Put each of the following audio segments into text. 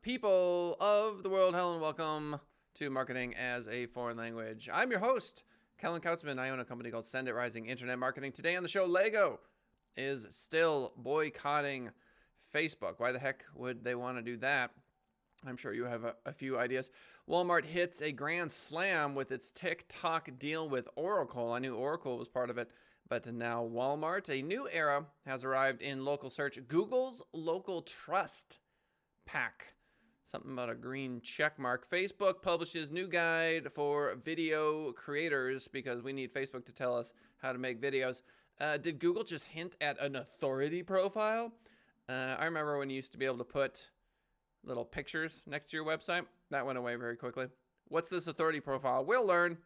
People of the world, hello and welcome to Marketing as a Foreign Language. I'm your host, Kellen Kautzman. I own a company called Send It Rising Internet Marketing. Today on the show, Lego is still boycotting Facebook. Why the heck would they want to do that? I'm sure you have a few ideas. Walmart hits a grand slam with its TikTok deal with Oracle. I knew Oracle was part of it, but now Walmart. A new era has arrived in local search. Google's Local Trust Pack. Something about a green check mark. Facebook publishes new guide for video creators because we need Facebook to tell us how to make videos. Did Google just hint at an authority profile? I remember when you used to be able to put little pictures next to your website. That went away very quickly. What's this authority profile? We'll learn.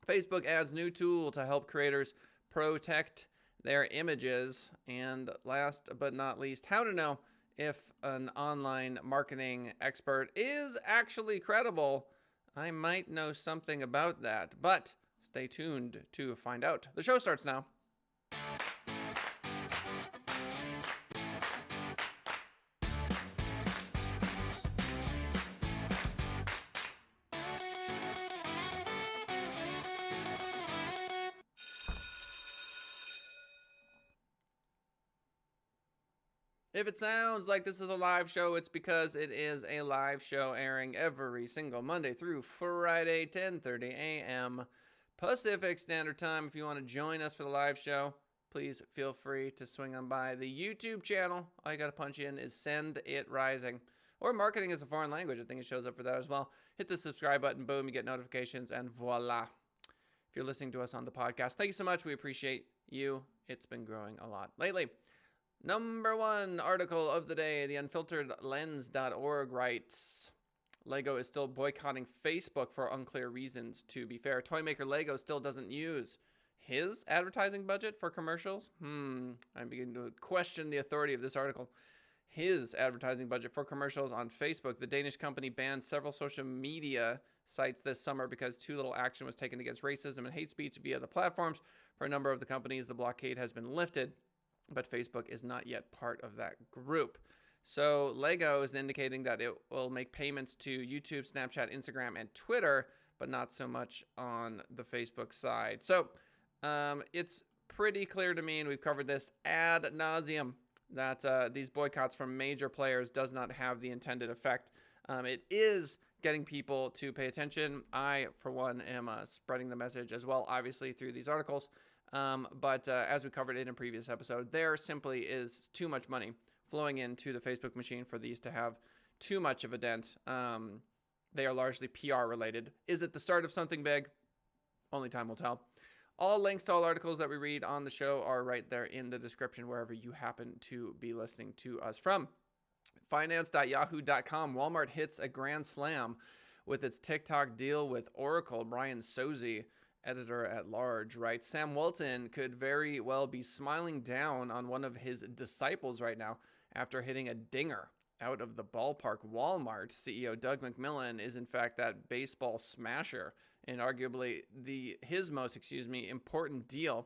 Facebook adds new tool to help creators protect their images. And last but not least, how to know if an online marketing expert is actually credible. I might know something about that, but stay tuned to find out. The show starts now. If it sounds like this is a live show, it's because it is a live show airing every single Monday through Friday, 10:30 a.m. Pacific Standard Time. If you want to join us for the live show, please feel free to swing on by the YouTube channel. All you got to punch in is Send It Rising. Or Marketing as a Foreign Language. I think it shows up for that as well. Hit the subscribe button. Boom, you get notifications, and voila. If you're listening to us on the podcast, thank you so much. We appreciate you. It's been growing a lot lately. Number one article of the day, the unfilteredlens.org writes, Lego is still boycotting Facebook for unclear reasons. To be fair, toy maker Lego still doesn't use his advertising budget for commercials. I'm beginning to question the authority of this article. His advertising budget for commercials on Facebook. The Danish company banned several social media sites this summer because too little action was taken against racism and hate speech via the platforms. For a number of the companies, the blockade has been lifted, but Facebook is not yet part of that group. So Lego is indicating that it will make payments to YouTube, Snapchat, Instagram, and Twitter, but not so much on the Facebook side. So it's pretty clear to me, and we've covered this ad nauseum, that these boycotts from major players does not have the intended effect. It is getting people to pay attention. I, for one, am spreading the message as well, obviously, through these articles. But as we covered in a previous episode, there simply is too much money flowing into the Facebook machine for these to have too much of a dent. They are largely PR related. Is it the start of something big? Only time will tell. All links to all articles that we read on the show are right there in the description wherever you happen to be listening to us from. Finance.yahoo.com. Walmart hits a grand slam with its TikTok deal with Oracle. Brian Sozzi, editor at large, writes, Sam Walton could very well be smiling down on one of his disciples right now after hitting a dinger out of the ballpark. Walmart CEO Doug McMillon is in fact that baseball smasher and arguably his most important deal.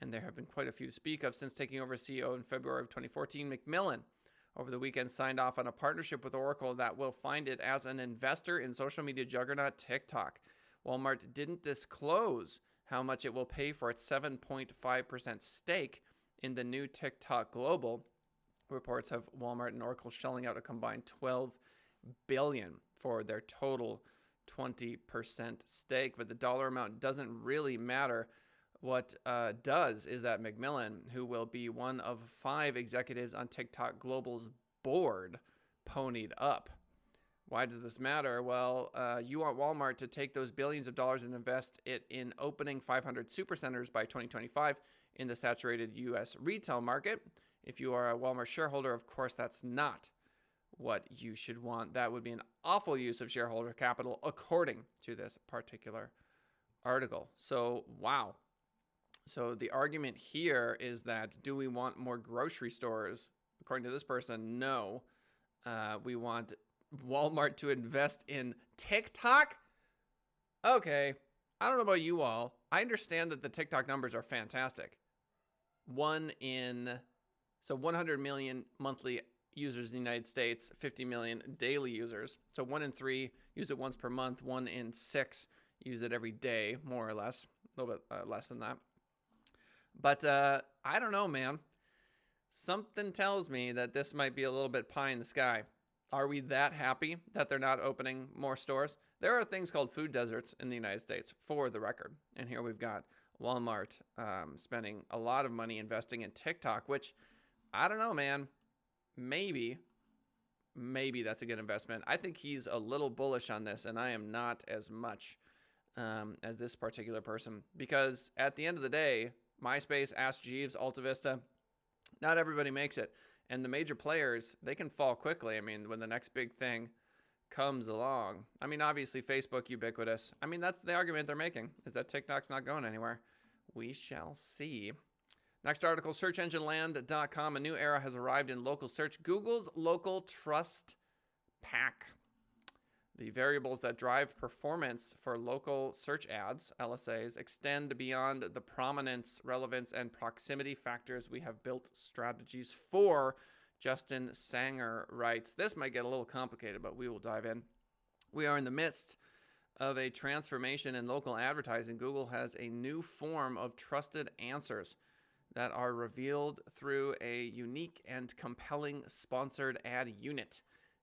And there have been quite a few to speak of since taking over as CEO in February of 2014. McMillon over the weekend signed off on a partnership with Oracle that will find it as an investor in social media juggernaut TikTok. Walmart didn't disclose how much it will pay for its 7.5% stake in the new TikTok Global. Reports have Walmart and Oracle shelling out a combined $12 billion for their total 20% stake, but the dollar amount doesn't really matter. What does is that McMillon, who will be one of 5 executives on TikTok Global's board, ponied up. Why does this matter? Well, you want Walmart to take those billions of dollars and invest it in opening 500 supercenters by 2025 in the saturated U.S. retail market. If you are a Walmart shareholder, of course, that's not what you should want. That would be an awful use of shareholder capital, according to this particular article. So, wow. So the argument here is that, do we want more grocery stores? According to this person, no. We want Walmart to invest in TikTok? Okay, I don't know about you all. I understand that the TikTok numbers are fantastic. 100 million monthly users in the United States, 50 million daily users. So 1 in 3 use it once per month, 1 in 6 use it every day, more or less, a little bit less than that. But I don't know, man. Something tells me that this might be a little bit pie in the sky. Are we that happy that they're not opening more stores? There are things called food deserts in the United States, for the record. And here we've got Walmart spending a lot of money investing in TikTok, which, I don't know, man. Maybe that's a good investment. I think he's a little bullish on this, and I am not as much as this particular person. Because at the end of the day, MySpace, Ask Jeeves, AltaVista, not everybody makes it. And the major players, they can fall quickly. I mean, when the next big thing comes along. I mean, obviously, Facebook ubiquitous. I mean, that's the argument they're making, is that TikTok's not going anywhere. We shall see. Next article, searchengineland.com. A new era has arrived in local search. Google's Local Trust Pack. The variables that drive performance for local search ads, LSAs, extend beyond the prominence, relevance, and proximity factors we have built strategies for. Justin Sanger writes, this might get a little complicated, but we will dive in. We are in the midst of a transformation in local advertising. Google has a new form of trusted answers that are revealed through a unique and compelling sponsored ad unit.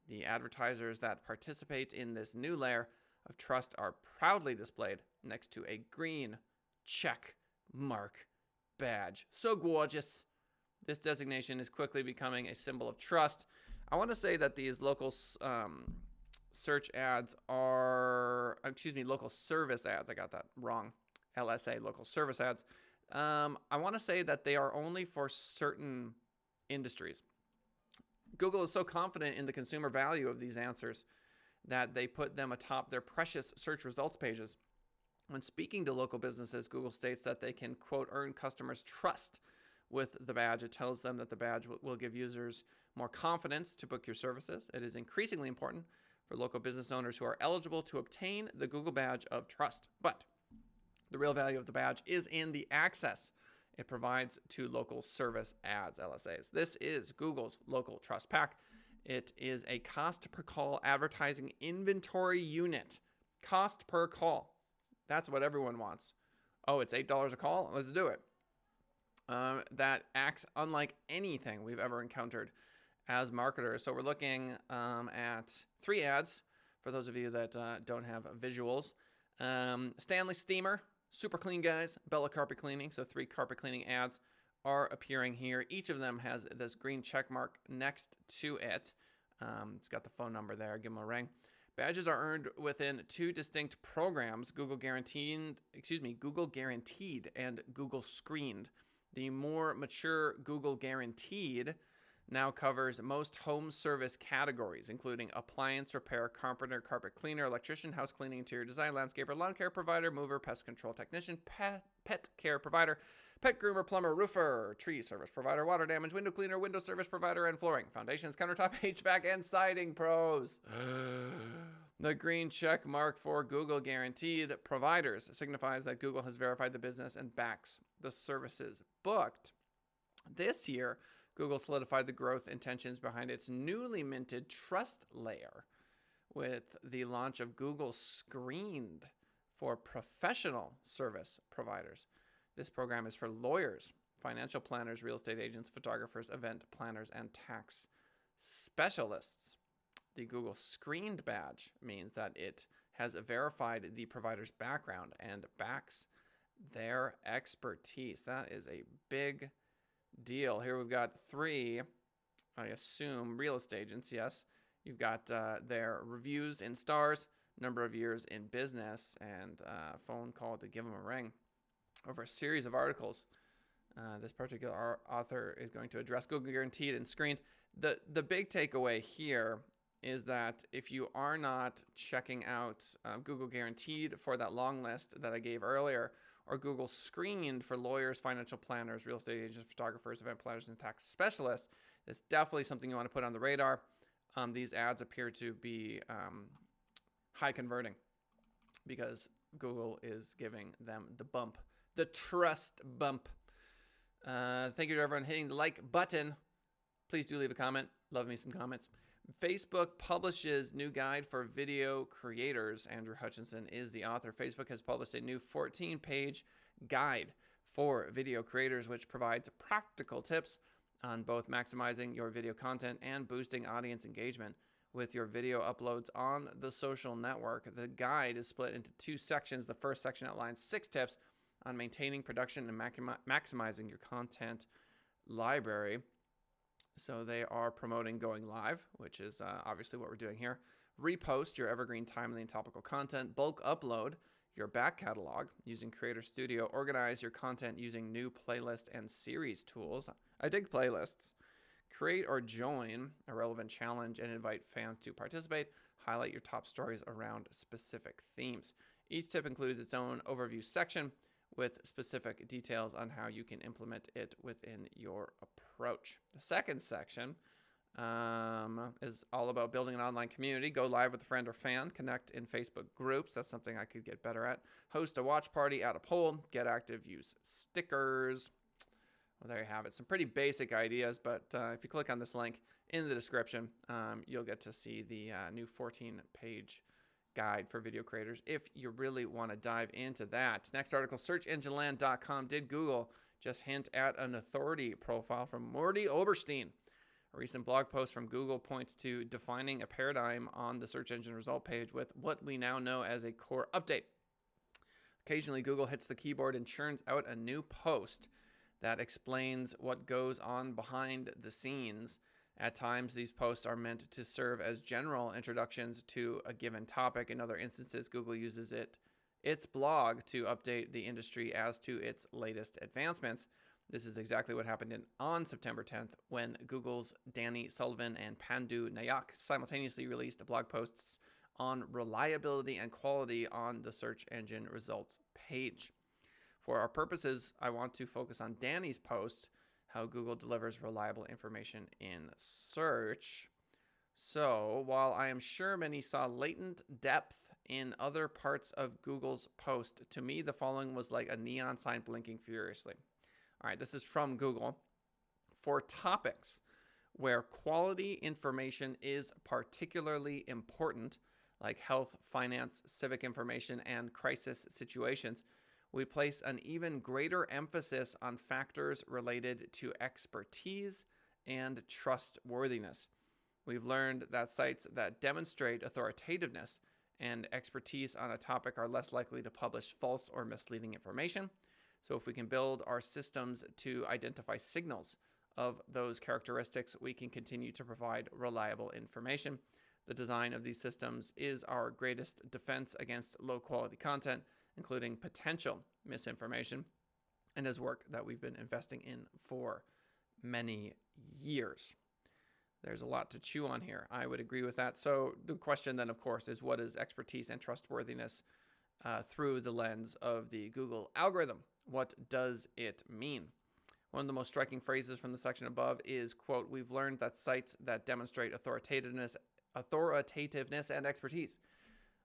The advertisers that participate in this new layer of trust are proudly displayed next to a green check mark badge. So gorgeous. This designation is quickly becoming a symbol of trust. I want to say that these local search ads are, local service ads. I got that wrong. LSA, local service ads. I want to say that they are only for certain industries. Google is so confident in the consumer value of these answers that they put them atop their precious search results pages. When speaking to local businesses, Google states that they can, quote, earn customers' trust with the badge. It tells them that the badge will give users more confidence to book your services. It is increasingly important for local business owners who are eligible to obtain the Google badge of trust. But the real value of the badge is in the access it provides to local service ads, LSAs. This is Google's Local Trust Pack. It is a cost per call advertising inventory unit. Cost per call. That's what everyone wants. Oh, it's $8 a call? Let's do it. That acts unlike anything we've ever encountered as marketers. So we're looking at 3 ads for those of you that don't have visuals. Stanley Steamer. Super clean, guys. Bella Carpet Cleaning. So 3 carpet cleaning ads are appearing here. Each of them has this green check mark next to it. It's got the phone number there. Give them a ring. Badges are earned within 2 distinct programs, Google Guaranteed and Google Screened. The more mature Google Guaranteed now covers most home service categories, including appliance repair, carpenter, carpet cleaner, electrician, house cleaning, interior design, landscaper, lawn care provider, mover, pest control technician, pet care provider, pet groomer, plumber, roofer, tree service provider, water damage, window cleaner, window service provider, and flooring, foundations, countertop, HVAC, and siding pros. The green check mark for Google Guaranteed providers signifies that Google has verified the business and backs the services booked. This year, Google solidified the growth intentions behind its newly minted trust layer with the launch of Google Screened for professional service providers. This program is for lawyers, financial planners, real estate agents, photographers, event planners, and tax specialists. The Google Screened badge means that it has verified the provider's background and backs their expertise. That is a big deal. Here we've got 3, I assume, real estate agents. Yes, you've got their reviews in stars, number of years in business, and phone call to give them a ring. Over a series of articles, this particular author is going to address Google Guaranteed and Screened. The big takeaway here is that if you are not checking out Google Guaranteed for that long list that I gave earlier, or Google Screened for lawyers, financial planners, real estate agents, photographers, event planners, and tax specialists, it's definitely something you want to put on the radar. These ads appear to be high converting because Google is giving them the bump, the trust bump. Thank you to everyone hitting the like button. Please do leave a comment. Love me some comments. Facebook publishes new guide for video creators. Andrew Hutchinson is the author. Facebook has published a new 14-page guide for video creators, which provides practical tips on both maximizing your video content and boosting audience engagement with your video uploads on the social network. The guide is split into 2 sections. The first section outlines 6 tips on maintaining production and maximizing your content library. So they are promoting going live, which is obviously what we're doing here. Repost your evergreen, timely, and topical content. Bulk upload your back catalog using Creator Studio. Organize your content using new playlist and series tools. I dig playlists. Create or join a relevant challenge and invite fans to participate. Highlight your top stories around specific themes. Each tip includes its own overview section with specific details on how you can implement it within your approach. The second section is all about building an online community. Go live with a friend or fan. Connect in Facebook groups. That's something I could get better at. Host a watch party, add a poll, get active, use stickers. Well, there you have it. Some pretty basic ideas, but if you click on this link in the description, you'll get to see the new 14-page guide for video creators if you really want to dive into that. Next article, searchengineland.com. Did Google just hint at an authority profile from Morty Oberstein? A recent blog post from Google points to defining a paradigm on the search engine result page with what we now know as a core update. Occasionally, Google hits the keyboard and churns out a new post that explains what goes on behind the scenes. At times, these posts are meant to serve as general introductions to a given topic. In other instances, Google uses its blog to update the industry as to its latest advancements. This is exactly what happened on September 10th when Google's Danny Sullivan and Pandu Nayak simultaneously released blog posts on reliability and quality on the search engine results page. For our purposes, I want to focus on Danny's post, how Google delivers reliable information in search. So, while I am sure many saw latent depth in other parts of Google's post, to me the following was like a neon sign blinking furiously. All right, this is from Google. For topics where quality information is particularly important, like health, finance, civic information, and crisis situations, we place an even greater emphasis on factors related to expertise and trustworthiness. We've learned that sites that demonstrate authoritativeness and expertise on a topic are less likely to publish false or misleading information. So if we can build our systems to identify signals of those characteristics, we can continue to provide reliable information. The design of these systems is our greatest defense against low-quality content, including potential misinformation, and is work that we've been investing in for many years. There's a lot to chew on here. I would agree with that. So the question then, of course, is what is expertise and trustworthiness through the lens of the Google algorithm? What does it mean? One of the most striking phrases from the section above is, quote, "We've learned that sites that demonstrate authoritativeness and expertise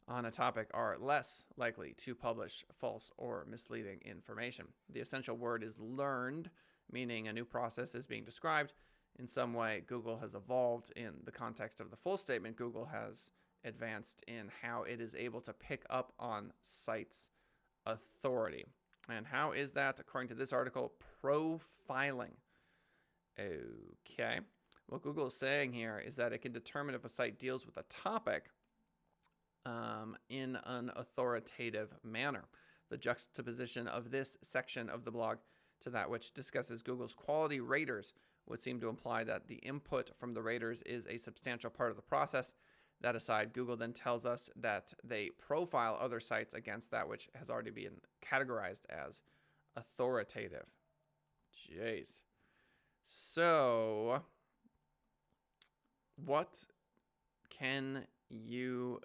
on a topic are less likely to publish false or misleading information." The essential word is learned, meaning a new process is being described. In some way, Google has evolved in the context of the full statement. Google has advanced in how it is able to pick up on sites' authority. And how is that? According to this article, profiling. Okay. What Google is saying here is that it can determine if a site deals with a topic in an authoritative manner. The juxtaposition of this section of the blog to that which discusses Google's quality raters would seem to imply that the input from the raters is a substantial part of the process. That aside, Google then tells us that they profile other sites against that which has already been categorized as authoritative. Jeez. So, what can you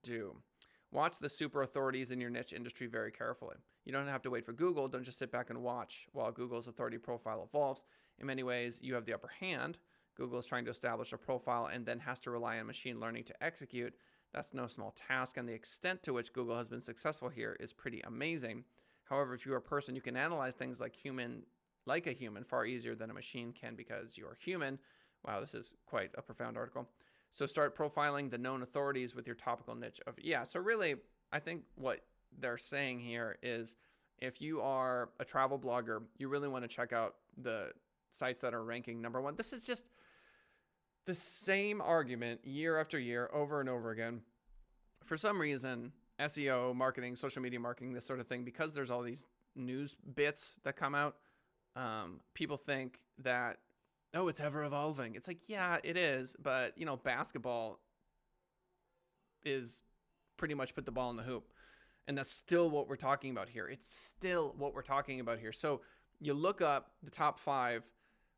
do? Watch the super authorities in your niche industry very carefully. You don't have to wait for Google. Don't just sit back and watch while Google's authority profile evolves. In many ways, you have the upper hand. Google is trying to establish a profile and then has to rely on machine learning to execute. That's no small task, and the extent to which Google has been successful here is pretty amazing. However, if you're a person, you can analyze things like a human far easier than a machine can because you're human, Wow, this is quite a profound article. So start profiling the known authorities with your topical niche of, yeah. So really, I think what they're saying here is if you are a travel blogger, you really want to check out the sites that are ranking number one. This is just the same argument year after year, over and over again. For some reason, SEO, marketing, social media marketing, this sort of thing, because there's all these news bits that come out, people think that, oh, it's ever evolving. It's like, yeah, it is. But, basketball is pretty much put the ball in the hoop. And that's still what we're talking about here. It's still what we're talking about here. So you look up the top 5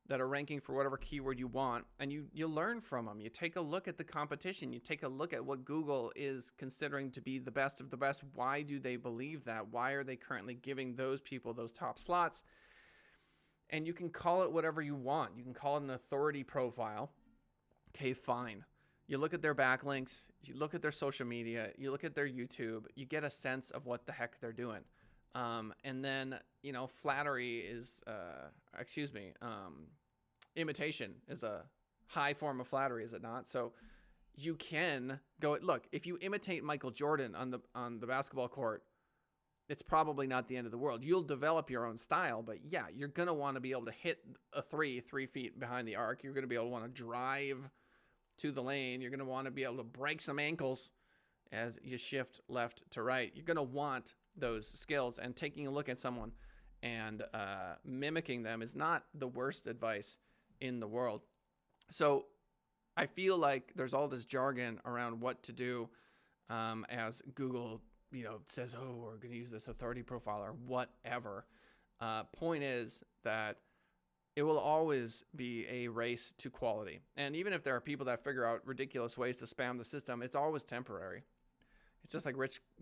that are ranking for whatever keyword you want, and you learn from them. You take a look at the competition. You take a look at what Google is considering to be the best of the best. Why do they believe that? Why are they currently giving those people those top slots? And you can call it whatever you want. You can call it an authority profile. Okay, fine. You look at their backlinks, you look at their social media, you look at their YouTube, you get a sense of what the heck they're doing. And then, flattery is, imitation is a high form of flattery, is it not? So you can go, look, if you imitate Michael Jordan on the basketball court, it's probably not the end of the world. You'll develop your own style, but yeah, you're going to want to be able to hit a 3 feet behind the arc. You're going to be able to want to drive to the lane. You're going to want to be able to break some ankles as you shift left to right. You're going to want those skills, and taking a look at someone and mimicking them is not the worst advice in the world. So I feel like there's all this jargon around what to do as Google says, oh, we're going to use this authority profile or whatever. Point is that it will always be a race to quality. And even if there are people that figure out ridiculous ways to spam the system, it's always temporary. It's just like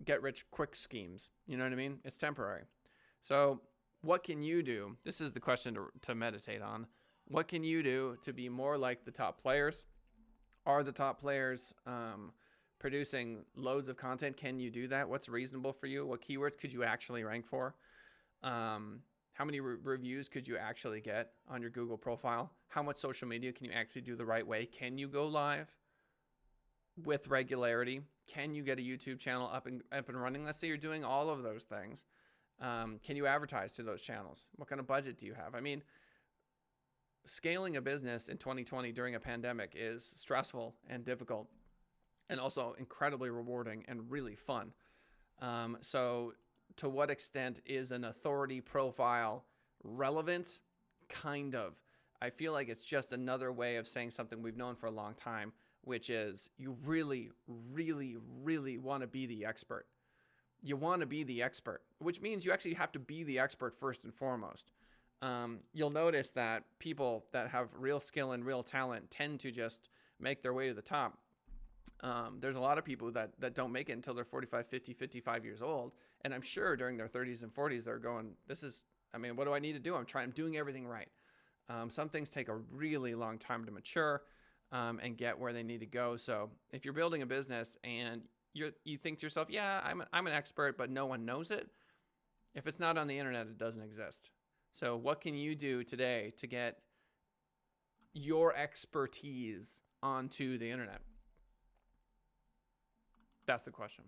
get rich quick schemes. You know what I mean? It's temporary. So what can you do? This is the question to meditate on. What can you do to be more like the top players? Are the top players producing loads of content? Can you do that? What's reasonable for you? What keywords could you actually rank for? How many reviews could you actually get on your Google profile? How much social media can you actually do the right way? Can you go live with regularity? Can you get a YouTube channel up and running? Let's say you're doing all of those things. Can you advertise to those channels? What kind of budget do you have? I mean, scaling a business in 2020 during a pandemic is stressful and difficult, and also incredibly rewarding and really fun. So to what extent is an authority profile relevant? Kind of. I feel like it's just another way of saying something we've known for a long time, which is you really, really, really want to be the expert. You want to be the expert, which means you actually have to be the expert first and foremost. You'll notice that people that have real skill and real talent tend to just make their way to the top. There's a lot of people that don't make it until they're 45, 50, 55 years old. And I'm sure during their 30s and 40s, they're going, what do I need to do? I'm doing everything right. Some things take a really long time to mature and get where they need to go. So if you're building a business and you think to yourself, yeah, I'm an expert, but no one knows it. If it's not on the internet, it doesn't exist. So what can you do today to get your expertise onto the internet? That's the question.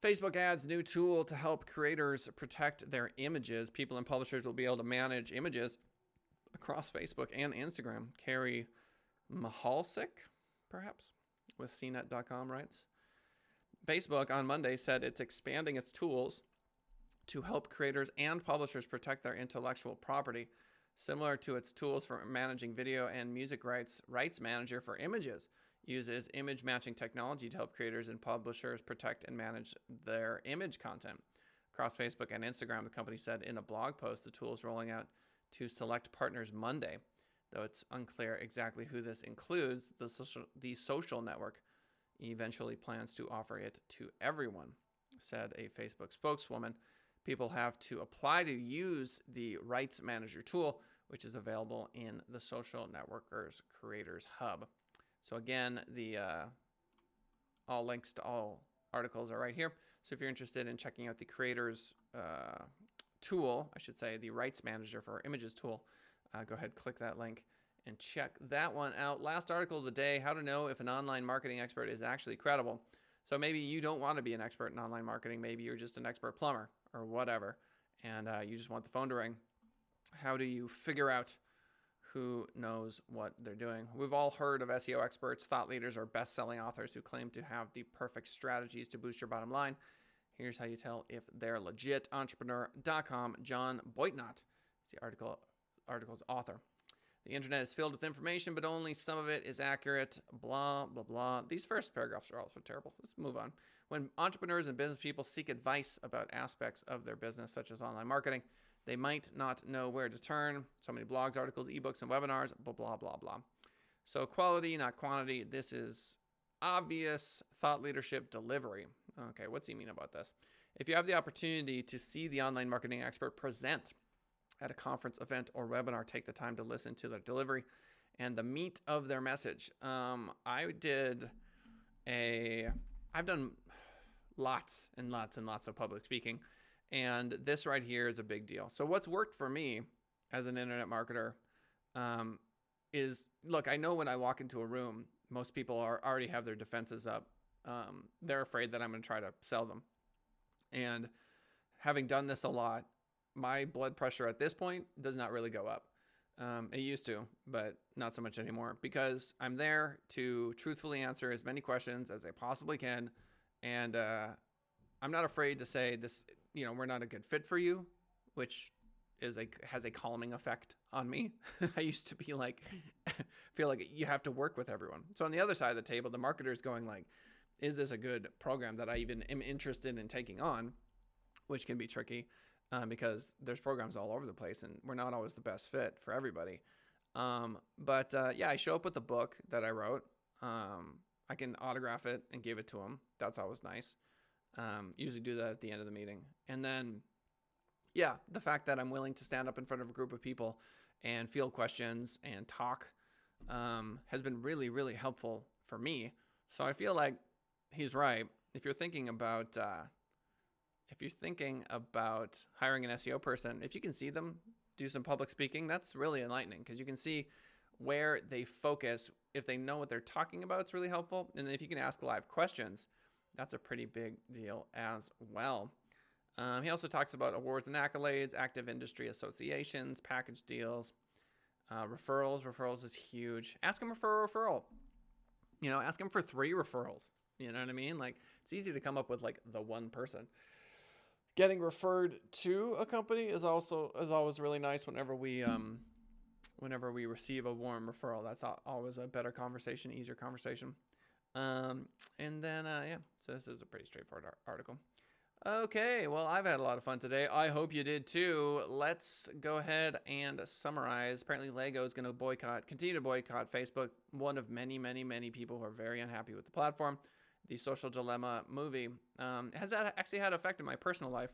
Facebook adds new tool to help creators protect their images. People and publishers will be able to manage images across Facebook and Instagram. Carrie Mahalsik, perhaps, with CNET.com writes. Facebook on Monday said it's expanding its tools to help creators and publishers protect their intellectual property, similar to its tools for managing video and music rights. Rights Manager for Images uses image matching technology to help creators and publishers protect and manage their image content. Across Facebook and Instagram, the company said in a blog post the tool is rolling out to select partners Monday, though it's unclear exactly who this includes. The social network eventually plans to offer it to everyone, said a Facebook spokeswoman. People have to apply to use the Rights Manager tool, which is available in the Social Networkers Creators Hub. So again, all links to all articles are right here. So if you're interested in checking out the Creators tool, I should say the Rights Manager for Images tool, go ahead, click that link and check that one out. Last article of the day, how to know if an online marketing expert is actually credible. So maybe you don't want to be an expert in online marketing. Maybe you're just an expert plumber or whatever, and you just want the phone to ring. How do you figure out who knows what they're doing? We've all heard of SEO experts, thought leaders, or best-selling authors who claim to have the perfect strategies to boost your bottom line. Here's how you tell if they're legit. Entrepreneur.com, John Boycotts is the article's author. The internet is filled with information, but only some of it is accurate. Blah, blah, blah. These first paragraphs are also terrible. Let's move on. When entrepreneurs and business people seek advice about aspects of their business, such as online marketing, they might not know where to turn. So many blogs, articles, ebooks, and webinars, blah, blah, blah, blah. So quality, not quantity. This is obvious thought leadership delivery. Okay, what's he mean about this? If you have the opportunity to see the online marketing expert present at a conference, event, or webinar, take the time to listen to their delivery and the meat of their message. I've done lots and lots and lots of public speaking, and this right here is a big deal. So what's worked for me as an internet marketer is, look, I know when I walk into a room, most people already have their defenses up. They're afraid that I'm going to try to sell them. And having done this a lot, my blood pressure at this point does not really go up. It used to, but not so much anymore, because I'm there to truthfully answer as many questions as I possibly can. And I'm not afraid to say this, we're not a good fit for you, which has a calming effect on me. I used to be like, feel like you have to work with everyone. So on the other side of the table, the marketer is going like, is this a good program that I even am interested in taking on? Which can be tricky. Because there's programs all over the place and we're not always the best fit for everybody. But I show up with the book that I wrote. I can autograph it and give it to them. That's always nice. Usually do that at the end of the meeting. And then, the fact that I'm willing to stand up in front of a group of people and field questions and talk has been really, really helpful for me. So I feel like he's right. If you're thinking about hiring an SEO person, if you can see them do some public speaking, that's really enlightening because you can see where they focus. If they know what they're talking about, it's really helpful. And then if you can ask live questions, that's a pretty big deal as well. He also talks about awards and accolades, active industry associations, package deals, referrals. Referrals is huge. Ask them for a referral. Ask them for 3 referrals. You know what I mean? Like, it's easy to come up with like the one person. Getting referred to a company is always really nice whenever we receive a warm referral. That's always a better conversation, easier conversation. So this is a pretty straightforward article. Okay, well, I've had a lot of fun today. I hope you did too. Let's go ahead and summarize. Apparently Lego is going to continue to boycott Facebook, one of many, many, many people who are very unhappy with the platform. The Social Dilemma movie has actually had an effect in my personal life.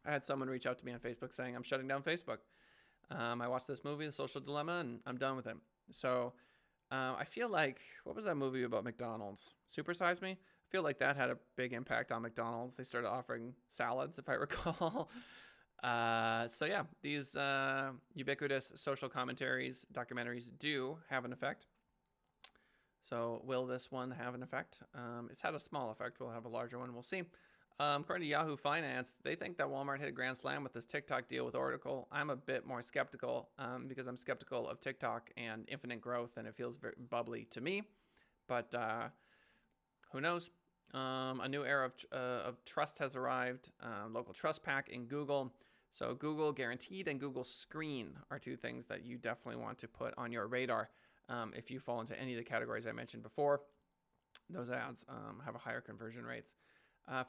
I had someone reach out to me on Facebook saying, I'm shutting down Facebook. I watched this movie, The Social Dilemma, and I'm done with it. So I feel like, what was that movie about McDonald's? Super Size Me? I feel like that had a big impact on McDonald's. They started offering salads, if I recall. These ubiquitous social documentaries do have an effect. So will this one have an effect? It's had a small effect. We'll have a larger one. We'll see. According to Yahoo Finance, they think that Walmart hit a grand slam with this TikTok deal with Oracle. I'm a bit more skeptical because I'm skeptical of TikTok and infinite growth, and it feels very bubbly to me. But who knows? A new era of trust has arrived. Local Trust Pack in Google. So Google Guaranteed and Google Screen are 2 things that you definitely want to put on your radar. If you fall into any of the categories I mentioned before, those ads have a higher conversion rates.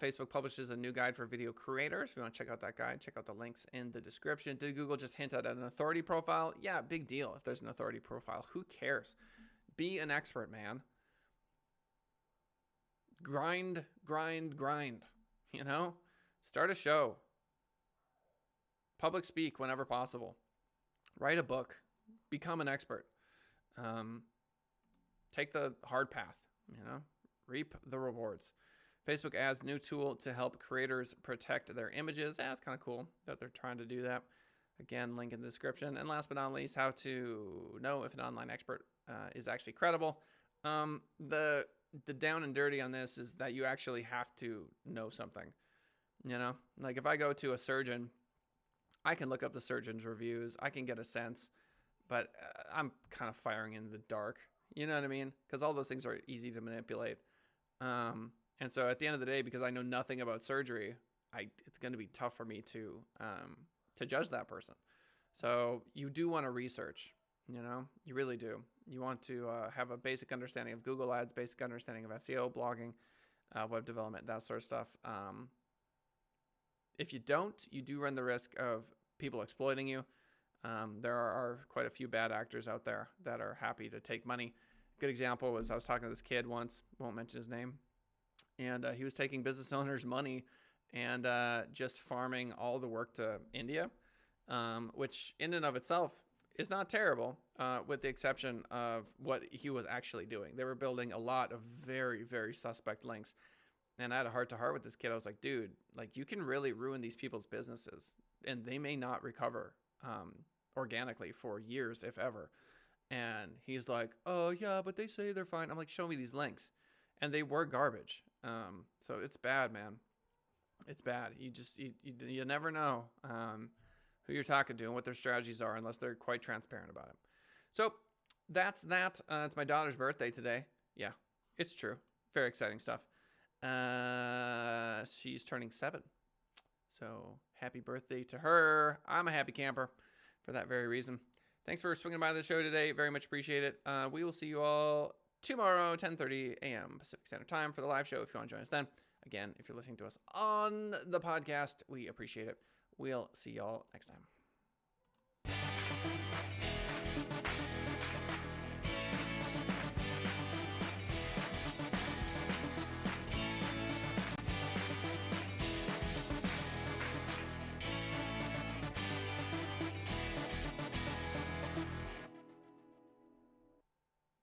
Facebook publishes a new guide for video creators. If you want to check out that guide, check out the links in the description. Did Google just hint at an authority profile? Yeah, big deal if there's an authority profile. Who cares? Be an expert, man. Grind. Start a show. Public speak whenever possible. Write a book. Become an expert. Take the hard path, reap the rewards. Facebook adds new tool to help creators protect their images. It's kind of cool that they're trying to do that. Again, link in the description. And last but not least, how to know if an online expert is actually credible. The down and dirty on this is that you actually have to know something. You know, like if I go to a surgeon, I can look up the surgeon's reviews. I can get a sense, but I'm kind of firing in the dark. You know what I mean? Because all those things are easy to manipulate. And so at the end of the day, because I know nothing about surgery, it's going to be tough for me to judge that person. So you do want to research, you know, you really do. You want to have a basic understanding of Google Ads, basic understanding of SEO, blogging, web development, that sort of stuff. If you don't, you do run the risk of people exploiting you. There are quite a few bad actors out there that are happy to take money. Good example was I was talking to this kid once, won't mention his name, and he was taking business owners' money and just farming all the work to India, which in and of itself is not terrible, with the exception of what he was actually doing. They were building a lot of very, very suspect links. And I had a heart-to-heart with this kid. I was like, dude, like you can really ruin these people's businesses and they may not recover organically for years, if ever. And he's like, oh yeah, but they say they're fine. I'm like, show me these links. And they were garbage. So it's bad, man. It's bad. You never know who you're talking to and what their strategies are unless they're quite transparent about it. So that's that. It's my daughter's birthday today. Yeah, it's true. Very exciting stuff. She's turning 7. So happy birthday to her. I'm a happy camper for that very reason. Thanks for swinging by the show today. Very much appreciate it. We will see you all tomorrow, 10:30 a.m. Pacific Standard Time for the live show if you want to join us then. Again, if you're listening to us on the podcast, we appreciate it. We'll see y'all next time.